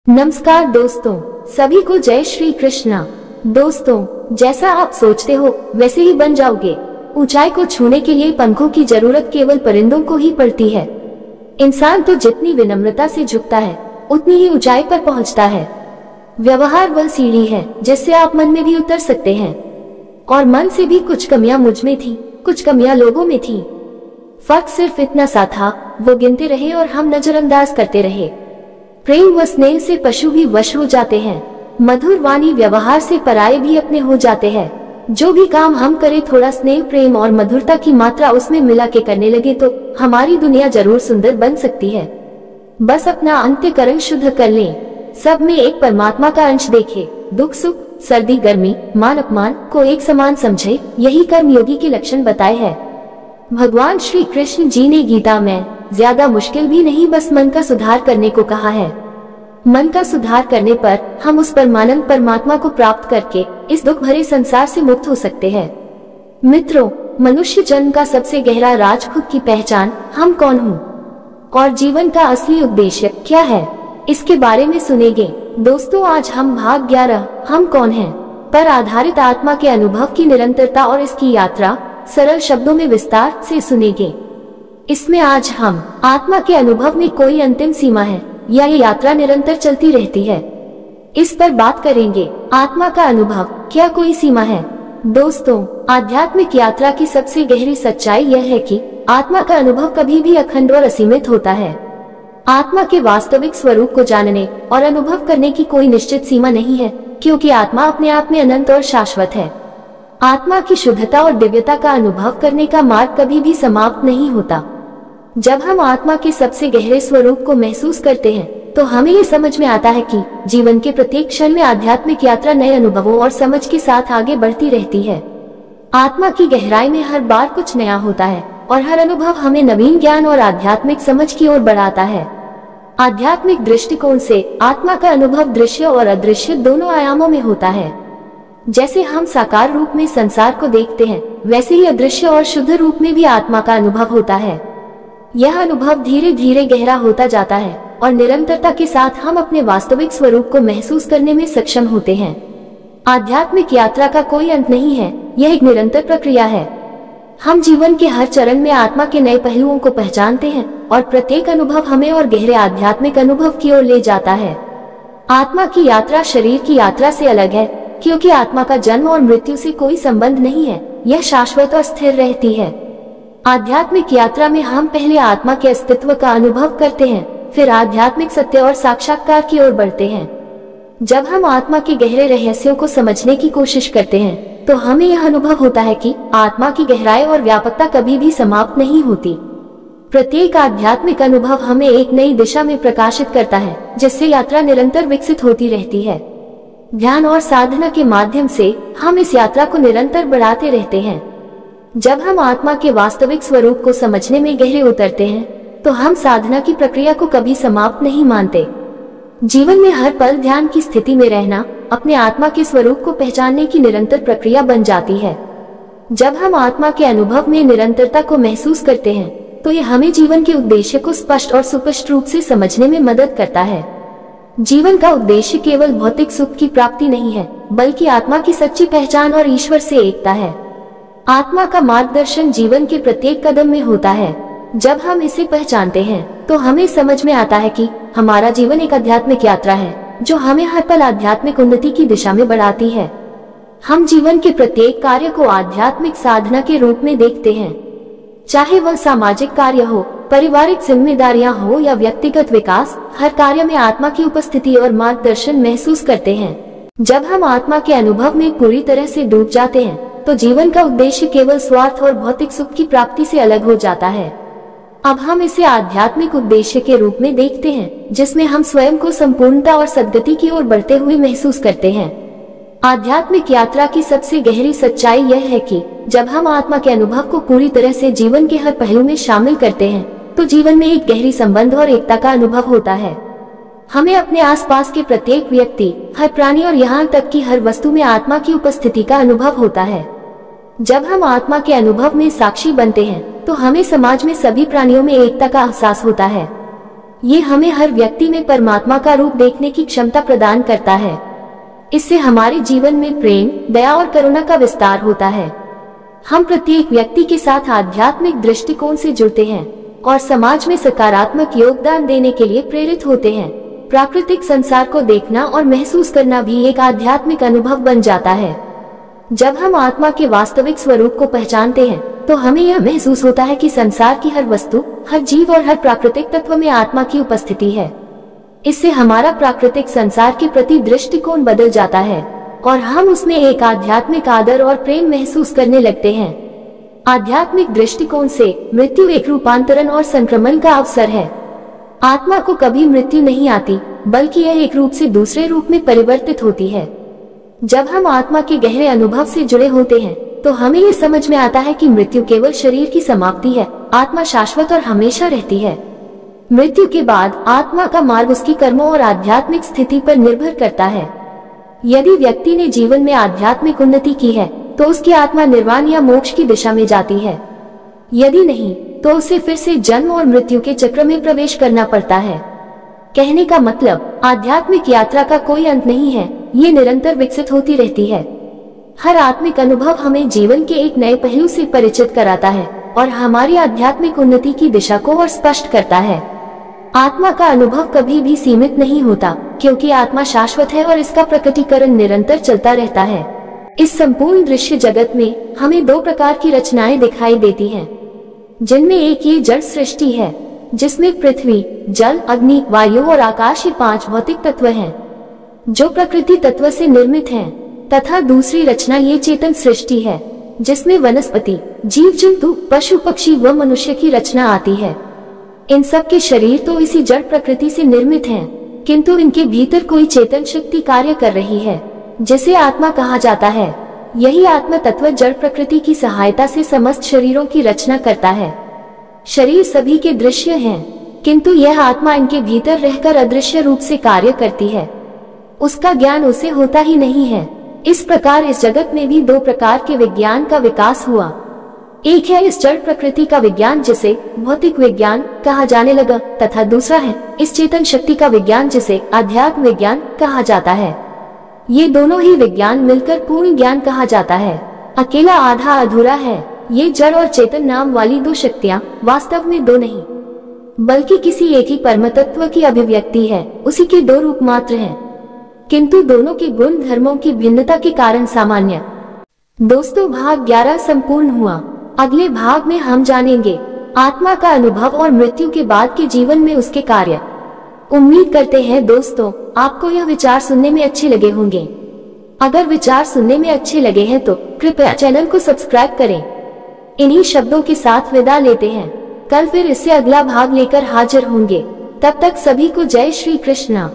नमस्कार दोस्तों, सभी को जय श्री कृष्णा। दोस्तों, जैसा आप सोचते हो वैसे ही बन जाओगे। ऊंचाई को छूने के लिए पंखों की जरूरत केवल परिंदों को ही पड़ती है। इंसान तो जितनी विनम्रता से झुकता है उतनी ही ऊंचाई पर पहुंचता है। व्यवहार वह सीढ़ी है जिससे आप मन में भी उतर सकते हैं। और मन से भी कुछ कमियां मुझ में थी, कुछ कमियां लोगों में थी। फर्क सिर्फ इतना सा था, वो गिनते रहे और हम नजरअंदाज करते रहे। प्रेम व स्नेह से पशु भी वश हो जाते हैं। मधुर वाणी व्यवहार से पराये भी अपने हो जाते हैं। जो भी काम हम करें थोड़ा स्नेह, प्रेम और मधुरता की मात्रा उसमें मिला के करने लगे तो हमारी दुनिया जरूर सुंदर बन सकती है। बस अपना अंतःकरण शुद्ध कर लें। सब में एक परमात्मा का अंश देखें। दुख सुख, सर्दी गर्मी, मान अपमान को एक समान समझे, यही कर्म योगी के लक्षण बताए हैं। भगवान श्री कृष्ण जी ने गीता में ज्यादा मुश्किल भी नहीं, बस मन का सुधार करने को कहा है। मन का सुधार करने पर हम उस परमानंद परमात्मा को प्राप्त करके इस दुख भरे संसार से मुक्त हो सकते हैं। मित्रों, मनुष्य जन्म का सबसे गहरा राज खुद की पहचान, हम कौन हूँ और जीवन का असली उद्देश्य क्या है, इसके बारे में सुनेंगे। दोस्तों, आज हम भाग 11 हम कौन हैं पर आधारित आत्मा के अनुभव की निरंतरता और इसकी यात्रा सरल शब्दों में विस्तार से सुनेंगे। इसमें आज हम आत्मा के अनुभव में कोई अंतिम सीमा है या ये यात्रा निरंतर चलती रहती है, इस पर बात करेंगे। आत्मा का अनुभव, क्या कोई सीमा है? दोस्तों, आध्यात्मिक यात्रा की सबसे गहरी सच्चाई यह है कि आत्मा का अनुभव कभी भी अखंड और असीमित होता है। आत्मा के वास्तविक स्वरूप को जानने और अनुभव करने की कोई निश्चित सीमा नहीं है, क्योंकि आत्मा अपने आप में अनंत और शाश्वत है। आत्मा की शुद्धता और दिव्यता का अनुभव करने का मार्ग कभी भी समाप्त नहीं होता। जब हम आत्मा के सबसे गहरे स्वरूप को महसूस करते हैं तो हमें ये समझ में आता है कि जीवन के प्रत्येक क्षण में आध्यात्मिक यात्रा नए अनुभवों और समझ के साथ आगे बढ़ती रहती है। आत्मा की गहराई में हर बार कुछ नया होता है और हर अनुभव हमें नवीन ज्ञान और आध्यात्मिक समझ की ओर बढ़ाता है। आध्यात्मिक दृष्टिकोण से आत्मा का अनुभव दृश्य और अदृश्य दोनों आयामों में होता है। जैसे हम साकार रूप में संसार को देखते हैं, वैसे ही अदृश्य और शुद्ध रूप में भी आत्मा का अनुभव होता है। यह अनुभव धीरे धीरे गहरा होता जाता है और निरंतरता के साथ हम अपने वास्तविक स्वरूप को महसूस करने में सक्षम होते हैं। आध्यात्मिक यात्रा का कोई अंत नहीं है, यह एक निरंतर प्रक्रिया है। हम जीवन के हर चरण में आत्मा के नए पहलुओं को पहचानते हैं और प्रत्येक अनुभव हमें और गहरे आध्यात्मिक अनुभव की ओर ले जाता है। आत्मा की यात्रा शरीर की यात्रा से अलग है, क्योंकि आत्मा का जन्म और मृत्यु से कोई संबंध नहीं है, यह शाश्वत और स्थिर रहती है। आध्यात्मिक यात्रा में हम पहले आत्मा के अस्तित्व का अनुभव करते हैं, फिर आध्यात्मिक सत्य और साक्षात्कार की ओर बढ़ते हैं। जब हम आत्मा के गहरे रहस्यों को समझने की कोशिश करते हैं तो हमें यह अनुभव होता है कि आत्मा की गहराई और व्यापकता कभी भी समाप्त नहीं होती। प्रत्येक आध्यात्मिक अनुभव हमें एक नई दिशा में प्रकाशित करता है, जिससे यात्रा निरंतर विकसित होती रहती है। ध्यान और साधना के माध्यम से हम इस यात्रा को निरंतर बढ़ाते रहते हैं। जब हम आत्मा के वास्तविक स्वरूप को समझने में गहरे उतरते हैं तो हम साधना की प्रक्रिया को कभी समाप्त नहीं मानते। जीवन में हर पल ध्यान की स्थिति में रहना अपने आत्मा के स्वरूप को पहचानने की निरंतर प्रक्रिया बन जाती है। जब हम आत्मा के अनुभव में निरंतरता को महसूस करते हैं तो यह हमें जीवन के उद्देश्य को स्पष्ट और सुस्पष्ट रूप से समझने में मदद करता है। जीवन का उद्देश्य केवल भौतिक सुख की प्राप्ति नहीं है, बल्कि आत्मा की सच्ची पहचान और ईश्वर से एकता है। आत्मा का मार्गदर्शन जीवन के प्रत्येक कदम में होता है। जब हम इसे पहचानते हैं तो हमें समझ में आता है कि हमारा जीवन एक आध्यात्मिक यात्रा है जो हमें हर पल आध्यात्मिक उन्नति की दिशा में बढ़ाती है। हम जीवन के प्रत्येक कार्य को आध्यात्मिक साधना के रूप में देखते हैं, चाहे वह सामाजिक कार्य हो, पारिवारिक जिम्मेदारियां हो या व्यक्तिगत विकास। हर कार्य में आत्मा की उपस्थिति और मार्गदर्शन महसूस करते हैं। जब हम आत्मा के अनुभव में पूरी तरह से डूब जाते हैं तो जीवन का उद्देश्य केवल स्वार्थ और भौतिक सुख की प्राप्ति से अलग हो जाता है। अब हम इसे आध्यात्मिक उद्देश्य के रूप में देखते हैं, जिसमें हम स्वयं को संपूर्णता और सद्गति की ओर बढ़ते हुए महसूस करते हैं। आध्यात्मिक यात्रा की सबसे गहरी सच्चाई यह है कि जब हम आत्मा के अनुभव को पूरी तरह से जीवन के हर पहलू में शामिल करते हैं तो जीवन में एक गहरी संबंध और एकता का अनुभव होता है। हमें अपने आसपास के प्रत्येक व्यक्ति, हर प्राणी और यहाँ तक कि हर वस्तु में आत्मा की उपस्थिति का अनुभव होता है। जब हम आत्मा के अनुभव में साक्षी बनते हैं तो हमें समाज में सभी प्राणियों में एकता का एहसास होता है। ये हमें हर व्यक्ति में परमात्मा का रूप देखने की क्षमता प्रदान करता है। इससे हमारे जीवन में प्रेम, दया और करुणा का विस्तार होता है। हम प्रत्येक व्यक्ति के साथ आध्यात्मिक दृष्टिकोण से जुड़ते हैं और समाज में सकारात्मक योगदान देने के लिए प्रेरित होते हैं। प्राकृतिक संसार को देखना और महसूस करना भी एक आध्यात्मिक अनुभव बन जाता है। जब हम आत्मा के वास्तविक स्वरूप को पहचानते हैं तो हमें यह महसूस होता है कि संसार की हर वस्तु, हर जीव और हर प्राकृतिक तत्व में आत्मा की उपस्थिति है। इससे हमारा प्राकृतिक संसार के प्रति दृष्टिकोण बदल जाता है और हम उसमें एक आध्यात्मिक आदर और प्रेम महसूस करने लगते हैं। आध्यात्मिक दृष्टिकोण से मृत्यु एक रूपांतरण और संक्रमण का अवसर है। आत्मा को कभी मृत्यु नहीं आती, बल्कि यह एक रूप से दूसरे रूप में परिवर्तित होती है। जब हम आत्मा के गहरे अनुभव से जुड़े होते हैं तो हमें ये समझ में आता है कि मृत्यु केवल शरीर की समाप्ति है, आत्मा शाश्वत और हमेशा रहती है। मृत्यु के बाद आत्मा का मार्ग उसकी कर्मों और आध्यात्मिक स्थिति पर निर्भर करता है। यदि व्यक्ति ने जीवन में आध्यात्मिक उन्नति की है तो उसकी आत्मा निर्वाण या मोक्ष की दिशा में जाती है। यदि नहीं तो उसे फिर से जन्म और मृत्यु के चक्र में प्रवेश करना पड़ता है। कहने का मतलब, आध्यात्मिक यात्रा का कोई अंत नहीं है, ये निरंतर विकसित होती रहती है। हर आत्मिक अनुभव हमें जीवन के एक नए पहलू से परिचित कराता है और हमारी आध्यात्मिक उन्नति की दिशा को और स्पष्ट करता है। आत्मा का अनुभव कभी भी सीमित नहीं होता, क्योंकि आत्मा शाश्वत है और इसका प्रकटीकरण निरंतर चलता रहता है। इस संपूर्ण दृश्य जगत में हमें दो प्रकार की रचनाएं दिखाई देती हैं, जिनमें एक ये जड़ सृष्टि है, जिसमें पृथ्वी, जल, अग्नि, वायु और आकाश ये 5 भौतिक तत्व हैं, जो प्रकृति तत्व से निर्मित हैं, तथा दूसरी रचना ये चेतन सृष्टि है, जिसमें वनस्पति, जीव जंतु, पशु पक्षी व मनुष्य की रचना आती है। इन सब के शरीर तो इसी जड़ प्रकृति से निर्मित हैं, किंतु इनके भीतर कोई चेतन शक्ति कार्य कर रही है, जिसे आत्मा कहा जाता है। यही आत्मा तत्व जड़ प्रकृति की सहायता से समस्त शरीरों की रचना करता है। शरीर सभी के दृश्य हैं, किंतु यह आत्मा इनके भीतर रहकर अदृश्य रूप से कार्य करती है। उसका ज्ञान उसे होता ही नहीं है। इस प्रकार इस जगत में भी दो प्रकार के विज्ञान का विकास हुआ। एक है इस जड़ प्रकृति का विज्ञान, जिसे भौतिक विज्ञान कहा जाने लगा, तथा दूसरा है इस चेतन शक्ति का विज्ञान, जिसे अध्यात्म विज्ञान कहा जाता है। ये दोनों ही विज्ञान मिलकर पूर्ण ज्ञान कहा जाता है। अकेला आधा अधूरा है। ये जड़ और चेतन नाम वाली दो शक्तियाँ वास्तव में दो नहीं, बल्कि किसी एक ही परम तत्व की अभिव्यक्ति है। उसी के दो रूप मात्र हैं, किंतु दोनों के गुण धर्मों की भिन्नता के कारण सामान्य। दोस्तों, भाग 11 संपूर्ण हुआ। अगले भाग में हम जानेंगे आत्मा का अनुभव और मृत्यु के बाद के जीवन में उसके कार्य। उम्मीद करते हैं दोस्तों आपको यह विचार सुनने में अच्छे लगे होंगे। अगर विचार सुनने में अच्छे लगे हैं तो कृपया चैनल को सब्सक्राइब करें। इन्हीं शब्दों के साथ विदा लेते हैं। कल फिर इससे अगला भाग लेकर हाजिर होंगे। तब तक सभी को जय श्री कृष्णा।